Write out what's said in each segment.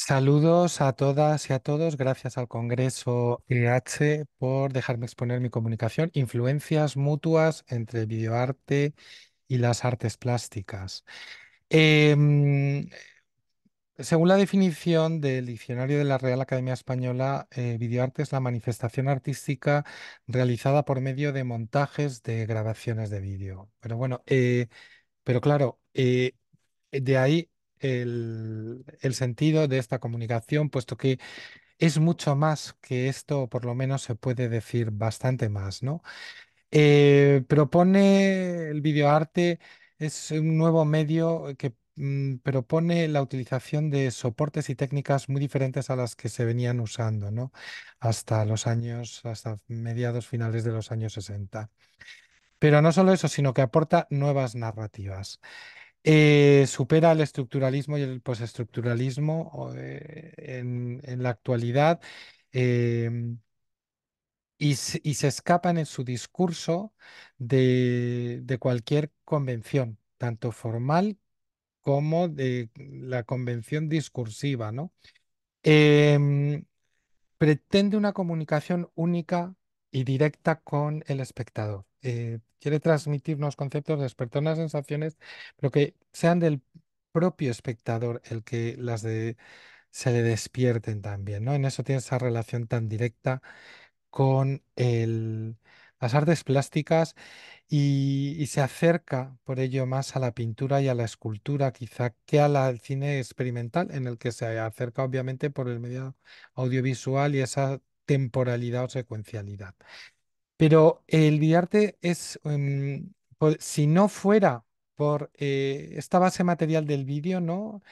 Saludos a todas y a todos. Gracias al Congreso EH por dejarme exponer mi comunicación. Influencias mutuas entre el videoarte y las artes plásticas. Em, Según la definición del diccionario de la Real Academia Española, videoarte es la manifestación artística realizada por medio de montajes de grabaciones de vídeo. Pero bueno, pero claro, de ahí el sentido de esta comunicación, puesto que es mucho más que esto, o por lo menos se puede decir bastante más, ¿no? Propone el videoarte, es un nuevo medio que propone la utilización de soportes y técnicas muy diferentes a las que se venían usando, ¿no? Hasta mediados finales de los años 60. Pero no solo eso, sino que aporta nuevas narrativas. Supera el estructuralismo y el postestructuralismo en la actualidad, em, y se escapan en su discurso de cualquier convención, tanto formal como de la convención discursiva, ¿no? Em, Pretende una comunicación única y directa con el espectador. Quiere transmitir unos conceptos, despertar unas sensaciones, pero que sean del propio espectador el que se le despierten también, ¿no? En eso tiene esa relación tan directa con las artes plásticas y se acerca por ello más a la pintura y a la escultura quizá que al cine experimental, en el que se acerca obviamente por el medio audiovisual y esa temporalidad o secuencialidad. Pero el videoarte es, si no fuera por esta base material del vídeo, ¿no?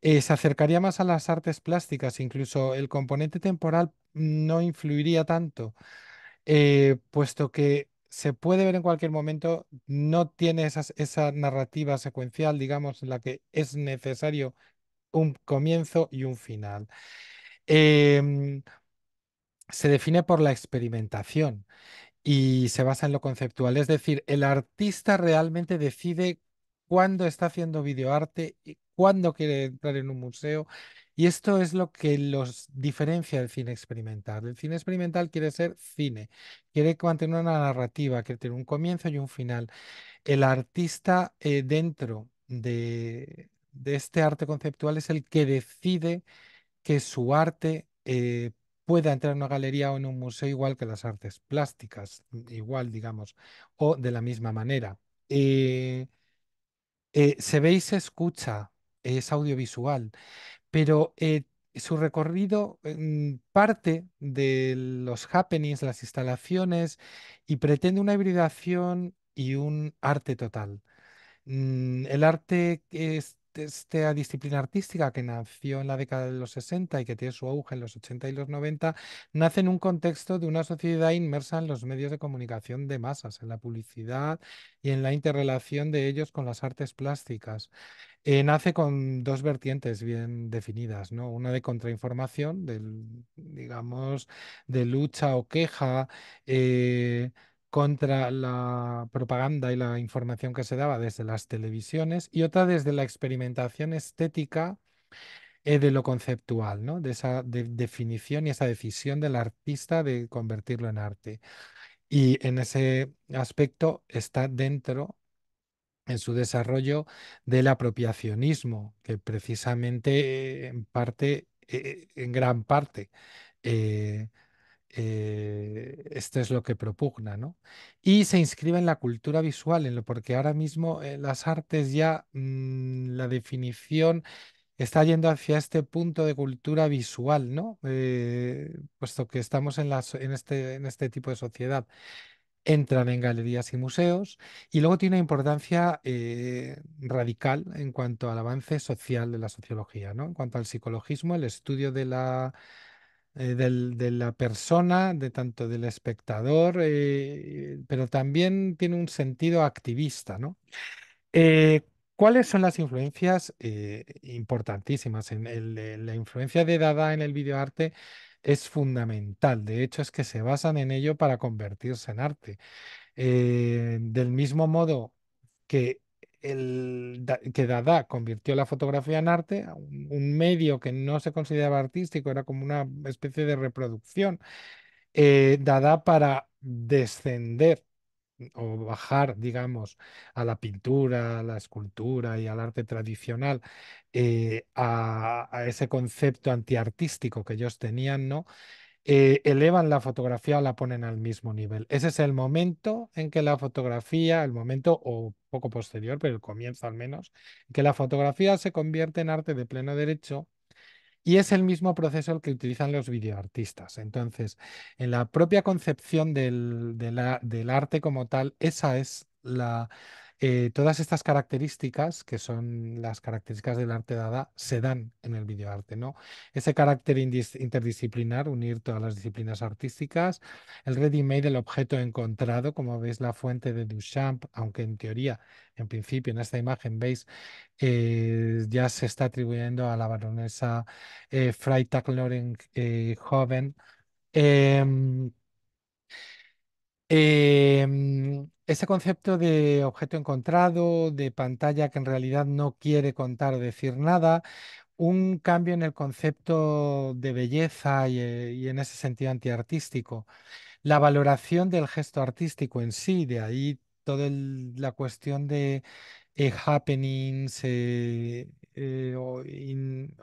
Se acercaría más a las artes plásticas, incluso el componente temporal no influiría tanto, puesto que se puede ver en cualquier momento, no tiene esa narrativa secuencial, digamos, en la que es necesario un comienzo y un final. Em, Se define por la experimentación y se basa en lo conceptual. Es decir, el artista realmente decide cuándo está haciendo videoarte y cuándo quiere entrar en un museo. Y esto es lo que los diferencia del cine experimental. El cine experimental quiere ser cine, quiere mantener una narrativa, quiere tener un comienzo y un final. El artista dentro de este arte conceptual es el que decide que su arte pueda entrar en una galería o en un museo igual que las artes plásticas, igual, digamos, o de la misma manera. Eh, Se ve y se escucha, es audiovisual, pero su recorrido parte de los happenings, las instalaciones, y pretende una hibridación y un arte total. El arte, esta disciplina artística que nació en la década de los 60 y que tiene su auge en los 80 y los 90, nace en un contexto de una sociedad inmersa en los medios de comunicación de masas, en la publicidad y en la interrelación de ellos con las artes plásticas. Nace con dos vertientes bien definidas, ¿no? Una de contrainformación, digamos, de lucha o queja contra la propaganda y la información que se daba desde las televisiones, y otra desde la experimentación estética de lo conceptual, ¿no? De esa definición y esa decisión del artista de convertirlo en arte. Y en ese aspecto está dentro en su desarrollo del apropiacionismo, que precisamente en parte, en gran parte, eh, esto es lo que propugna, ¿no? Y se inscribe en la cultura visual, porque ahora mismo las artes ya, la definición está yendo hacia este punto de cultura visual, ¿no? Puesto que estamos en este tipo de sociedad, entran en galerías y museos, y luego tiene una importancia radical en cuanto al avance social de la sociología, ¿no? En cuanto al psicologismo, el estudio de la persona, de tanto del espectador, pero también tiene un sentido activista, ¿no? Eh, ¿Cuáles son las influencias importantísimas? La influencia de Dada en el videoarte es fundamental. De hecho, es que se basan en ello para convertirse en arte. Del mismo modo que que Dada convirtió la fotografía en arte, a un medio que no se consideraba artístico, era como una especie de reproducción. Dada para descender o bajar, digamos, a la pintura, a la escultura y al arte tradicional, a ese concepto antiartístico que ellos tenían, ¿no? Elevan la fotografía o la ponen al mismo nivel. Ese es el momento en que la fotografía, el momento o poco posterior, pero el comienzo al menos, en que la fotografía se convierte en arte de pleno derecho y es el mismo proceso el que utilizan los videoartistas. Entonces, en la propia concepción del arte como tal, esa es todas estas características, que son las características del arte dada, se dan en el videoarte, ¿no? Ese carácter interdisciplinar, unir todas las disciplinas artísticas, el ready-made, el objeto encontrado, como veis la fuente de Duchamp, aunque en teoría, en principio, en esta imagen veis ya se está atribuyendo a la baronesa Freytag-Loring joven. Em, Ese concepto de objeto encontrado, de pantalla que en realidad no quiere contar o decir nada, un cambio en el concepto de belleza y en ese sentido antiartístico. La valoración del gesto artístico en sí, de ahí toda la cuestión de happenings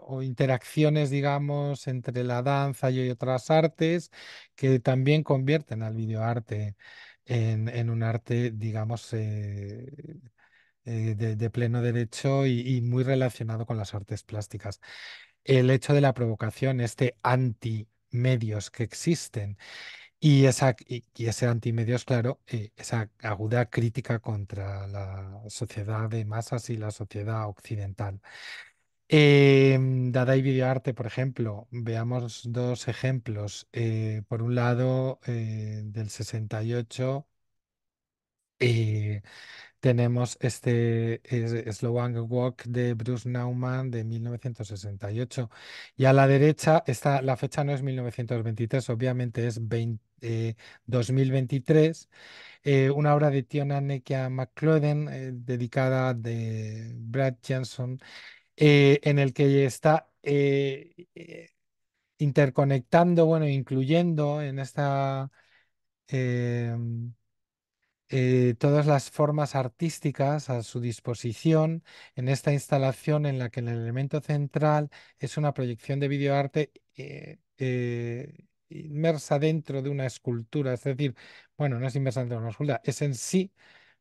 o interacciones, digamos, entre la danza y otras artes que también convierten al videoarte en un arte, digamos, de pleno derecho y muy relacionado con las artes plásticas. El hecho de la provocación, este anti-medios que existen y ese antimedios, claro, esa aguda crítica contra la sociedad de masas y la sociedad occidental. Dada y videoarte, por ejemplo, veamos dos ejemplos. Por un lado, del 68, eh, tenemos este Slow and Walk de Bruce Nauman de 1968. Y a la derecha está, la fecha no es 1923, obviamente es 2023, una obra de Tiona Nekia McCloden dedicada de Brad Johnson, en el que está interconectando, bueno, incluyendo en esta... em, todas las formas artísticas a su disposición en esta instalación en la que el elemento central es una proyección de videoarte inmersa dentro de una escultura. Es decir, bueno, no es inmersa dentro de una escultura, es en sí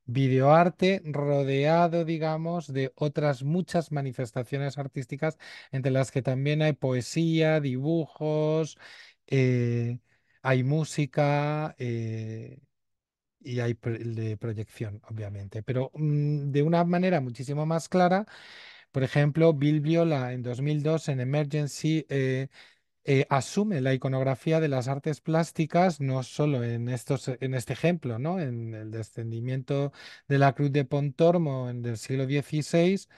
videoarte rodeado, digamos, de otras muchas manifestaciones artísticas, entre las que también hay poesía, dibujos, eh, hay música. Y hay de proyección, obviamente, pero de una manera muchísimo más clara. Por ejemplo, Bill Viola en 2002 en Emergency asume la iconografía de las artes plásticas, no solo en este ejemplo, ¿no? En el descendimiento de la Cruz de Pontormo del siglo XVI,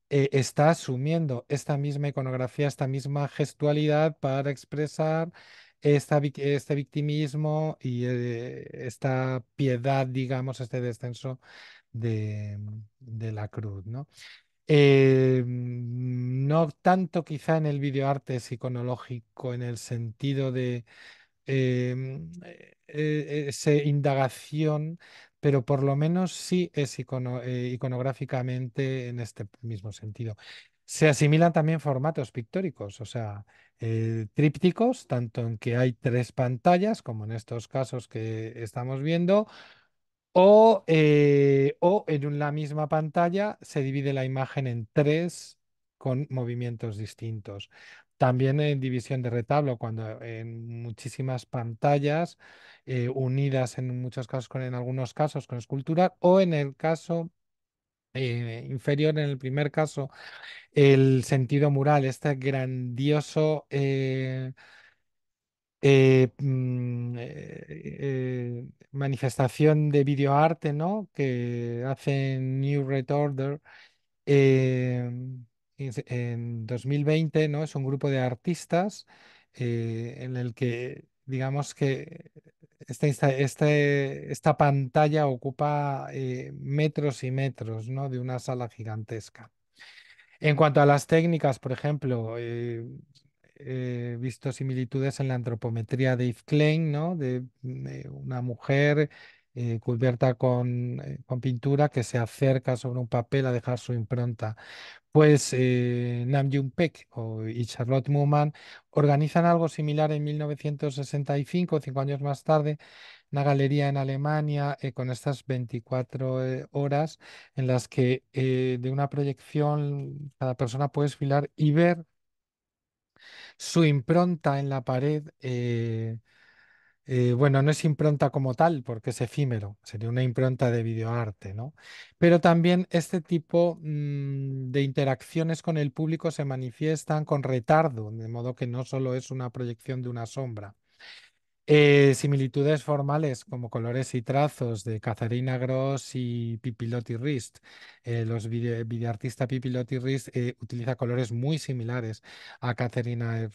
está asumiendo esta misma iconografía, esta misma gestualidad para expresar este victimismo y esta piedad, digamos, este descenso de la cruz, ¿no? No tanto quizá en el videoarte psiconológico en el sentido de esa indagación, pero por lo menos sí es iconográficamente en este mismo sentido. Se asimilan también formatos pictóricos, o sea, trípticos, tanto en que hay tres pantallas, como en estos casos que estamos viendo, o en la misma pantalla se divide la imagen en tres con movimientos distintos. También en división de retablo, cuando en muchísimas pantallas unidas en muchos casos, en algunos casos con escultura, o en el caso inferior, en el primer caso, el sentido mural, este grandioso manifestación de videoarte, ¿no? Que hace New Red Order eh, en 2020, ¿no? Es un grupo de artistas en el que, digamos que esta pantalla ocupa metros y metros, ¿no? De una sala gigantesca. En cuanto a las técnicas, por ejemplo, he visto similitudes en la antropometría de Yves Klein, ¿no? De una mujer cubierta con pintura que se acerca sobre un papel a dejar su impronta. Pues Nam June Paik y Charlotte Muman organizan algo similar en 1965, 5 años más tarde, una galería en Alemania con estas 24 horas en las que de una proyección cada persona puede desfilar y ver su impronta en la pared. Bueno, no es impronta como tal, porque es efímero, sería una impronta de videoarte, ¿no? Pero también este tipo de interacciones con el público se manifiestan con retardo, de modo que no solo es una proyección de una sombra. Similitudes formales como colores y trazos de Katharina Gross y Pipilotti Rist. Los videoartista Pipilotti Rist utiliza colores muy similares a Katharina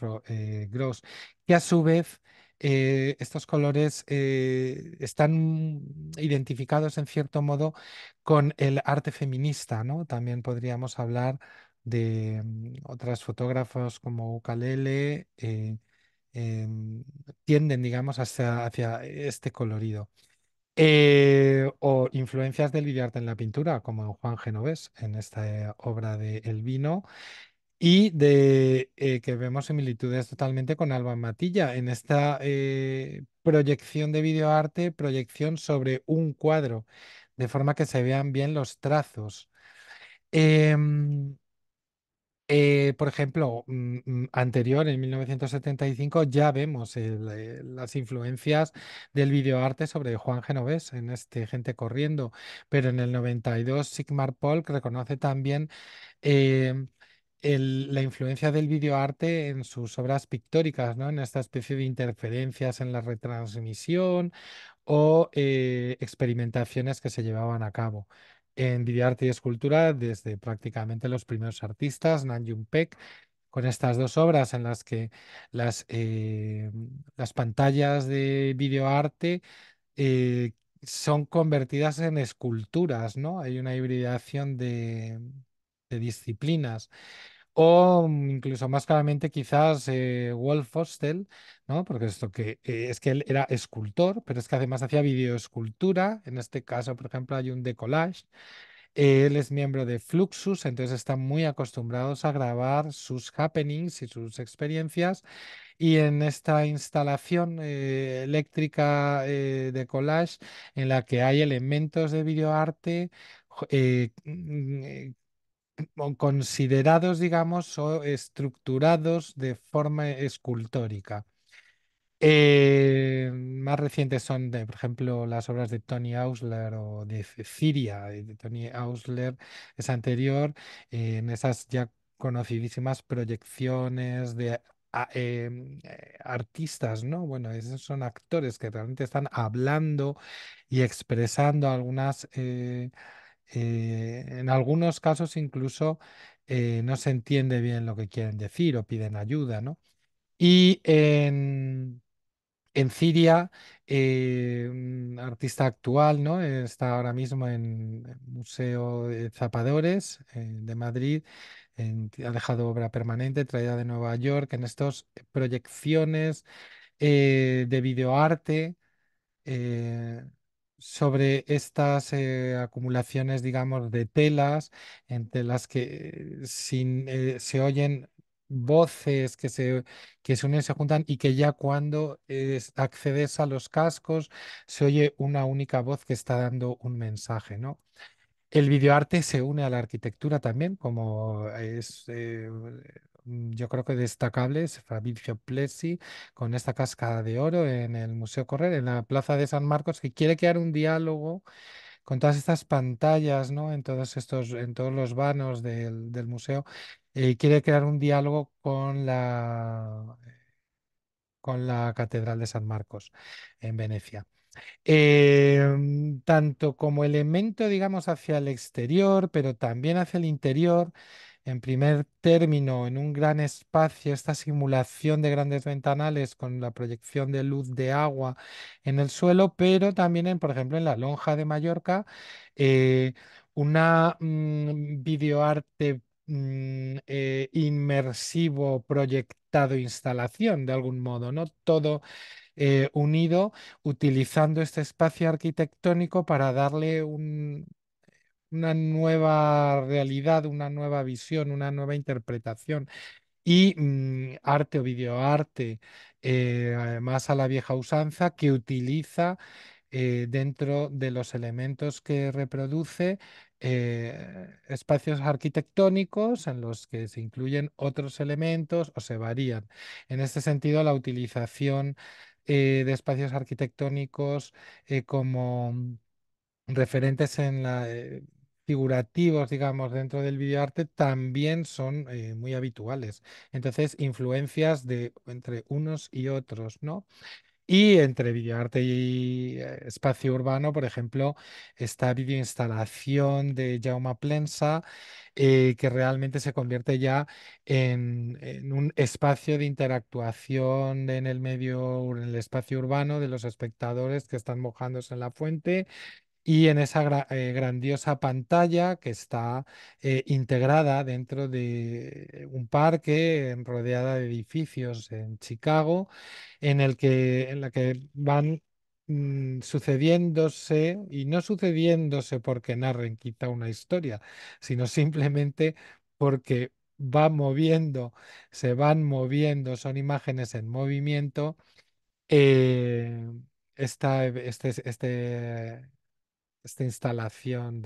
Gross, que a su vez estos colores están identificados en cierto modo con el arte feminista, ¿no? También podríamos hablar de otras fotógrafos como Ukalele. Em, Tienden, digamos, hacia este colorido. O influencias del videoarte en la pintura, como en Juan Genovés, en esta obra de El vino, y de que vemos similitudes totalmente con Alba Matilla, en esta proyección de videoarte, proyección sobre un cuadro, de forma que se vean bien los trazos. Em, por ejemplo, anterior, en 1975, ya vemos las influencias del videoarte sobre Juan Genovés en este Gente Corriendo, pero en el 92 Sigmar Polk reconoce también eh, la influencia del videoarte en sus obras pictóricas, ¿no? En esta especie de interferencias en la retransmisión o experimentaciones que se llevaban a cabo en videoarte y escultura desde prácticamente los primeros artistas, Nan June Paik, con estas dos obras en las que las, eh, las pantallas de videoarte eh, son convertidas en esculturas, ¿no? Hay una hibridación de disciplinas. O incluso más claramente quizás Wolf Hostel, ¿no? Porque esto que es que él era escultor, pero es que además hacía videoescultura. En este caso, por ejemplo, hay un decollage. Él es miembro de Fluxus, entonces están muy acostumbrados a grabar sus happenings y sus experiencias. Y en esta instalación eléctrica de collage, en la que hay elementos de videoarte considerados, digamos, o estructurados de forma escultórica. Más recientes son, por ejemplo, las obras de Tony Ausler o de Ciria, de Tony Ausler es anterior, en esas ya conocidísimas proyecciones de artistas, ¿no? Bueno, esos son actores que realmente están hablando y expresando algunas en algunos casos incluso no se entiende bien lo que quieren decir o piden ayuda, ¿no? Y en Siria, un artista actual, ¿no? Está ahora mismo en el Museo de Zapadores de Madrid. Ha dejado obra permanente traída de Nueva York en estas proyecciones de videoarte eh, sobre estas acumulaciones, digamos, de telas, entre las que se oyen voces que se unen, se juntan y que ya cuando accedes a los cascos se oye una única voz que está dando un mensaje, ¿no? El videoarte se une a la arquitectura también, como es, yo creo que destacable, es Fabrizio Plessi, con esta cascada de oro en el Museo Correr, en la Plaza de San Marcos, que quiere crear un diálogo con todas estas pantallas, ¿no? En todos los vanos del museo, quiere crear un diálogo con la Catedral de San Marcos en Venecia. Tanto como elemento, digamos, hacia el exterior, pero también hacia el interior. en primer término, en un gran espacio, esta simulación de grandes ventanales con la proyección de luz de agua en el suelo, pero también, por ejemplo, en la Lonja de Mallorca, eh, una videoarte inmersivo, proyectado, instalación de algún modo, ¿no? Todo unido, utilizando este espacio arquitectónico para darle una nueva realidad, una nueva visión, una nueva interpretación y arte o videoarte, además a la vieja usanza, que utiliza dentro de los elementos que reproduce espacios arquitectónicos en los que se incluyen otros elementos o se varían. En este sentido, la utilización de espacios arquitectónicos como referentes en la, figurativos, digamos, dentro del videoarte también son muy habituales. Entonces, influencias de entre unos y otros, ¿no? Y entre videoarte y espacio urbano, por ejemplo, esta videoinstalación de Jaume Plensa, que realmente se convierte ya en un espacio de interactuación en el medio, en el espacio urbano de los espectadores que están mojándose en la fuente y en esa grandiosa pantalla que está integrada dentro de un parque rodeada de edificios en Chicago, en la que van sucediéndose y no sucediéndose porque narren quizá una historia, sino simplemente porque se van moviendo, son imágenes en movimiento. eh, esta instalación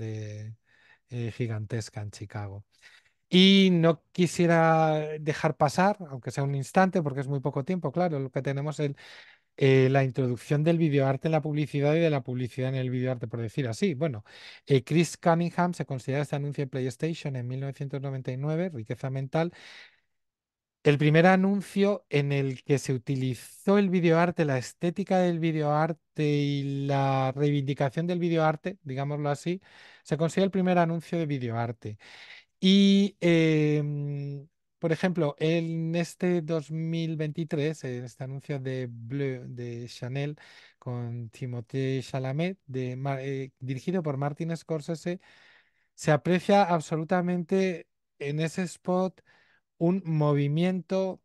gigantesca en Chicago. Y no quisiera dejar pasar, aunque sea un instante, porque es muy poco tiempo, claro, lo que tenemos es la introducción del videoarte en la publicidad y de la publicidad en el videoarte, por decir así. Bueno, Chris Cunningham se considera este anuncio de PlayStation en 1999, Riqueza Mental, el primer anuncio en el que se utilizó el videoarte, la estética del videoarte y la reivindicación del videoarte, digámoslo así, se considera el primer anuncio de videoarte. Y, por ejemplo, en este 2023, en este anuncio de Bleu de Chanel con Timothée Chalamet, dirigido por Martin Scorsese, se aprecia absolutamente en ese spot un movimiento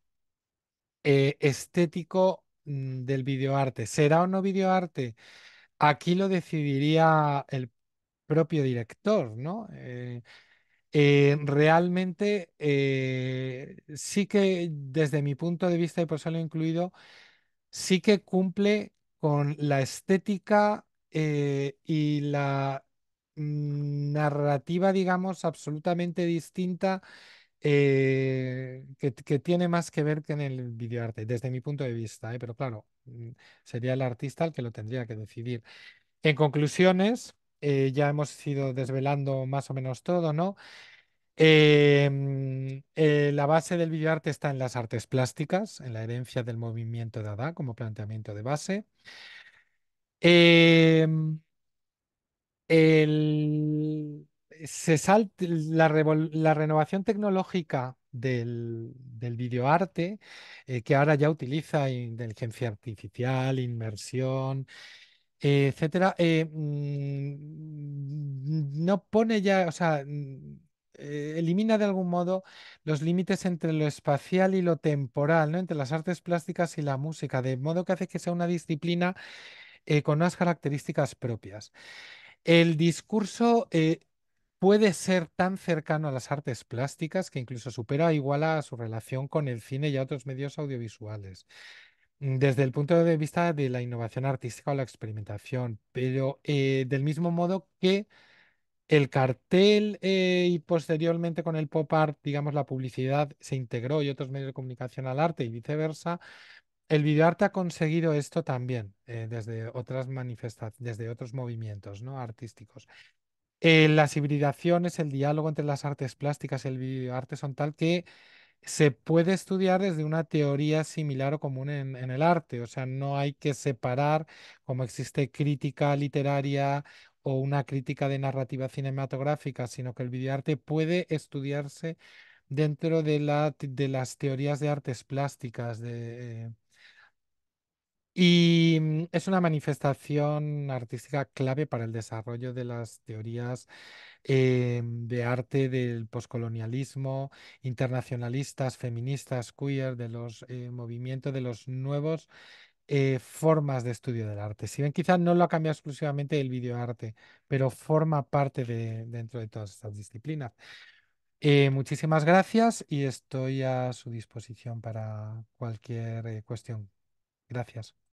estético del videoarte. ¿Será o no videoarte? Aquí lo decidiría el propio director, ¿no? Realmente sí que desde mi punto de vista, y por eso lo he incluido, sí que cumple con la estética y la narrativa, digamos, absolutamente distinta que tiene más que ver que en el videoarte, desde mi punto de vista, pero claro, sería el artista el que lo tendría que decidir. En conclusiones, ya hemos ido desvelando más o menos todo, ¿no? La base del videoarte está en las artes plásticas, en la herencia del movimiento Dada como planteamiento de base. Em, el, la renovación tecnológica del videoarte, que ahora ya utiliza inteligencia artificial, inmersión, etcétera, no pone ya, o sea, elimina de algún modo los límites entre lo espacial y lo temporal, ¿no? Entre las artes plásticas y la música, de modo que hace que sea una disciplina con unas características propias. El discurso puede ser tan cercano a las artes plásticas que incluso supera o iguala a su relación con el cine y a otros medios audiovisuales, desde el punto de vista de la innovación artística o la experimentación, pero del mismo modo que el cartel y posteriormente con el pop art, digamos, la publicidad se integró y otros medios de comunicación al arte y viceversa. El videoarte ha conseguido esto también desde otras manifestaciones, desde otros movimientos, ¿no? artísticos. Las hibridaciones, el diálogo entre las artes plásticas y el videoarte son tal que se puede estudiar desde una teoría similar o común en el arte. O sea, no hay que separar como existe crítica literaria o una crítica de narrativa cinematográfica, sino que el videoarte puede estudiarse dentro de de las teorías de artes plásticas. Y es una manifestación artística clave para el desarrollo de las teorías de arte del poscolonialismo, internacionalistas, feministas, queer, de los movimientos de los nuevos formas de estudio del arte. Si bien quizás no lo ha cambiado exclusivamente el videoarte, pero forma parte dentro de todas estas disciplinas. Muchísimas gracias y estoy a su disposición para cualquier cuestión. Gracias.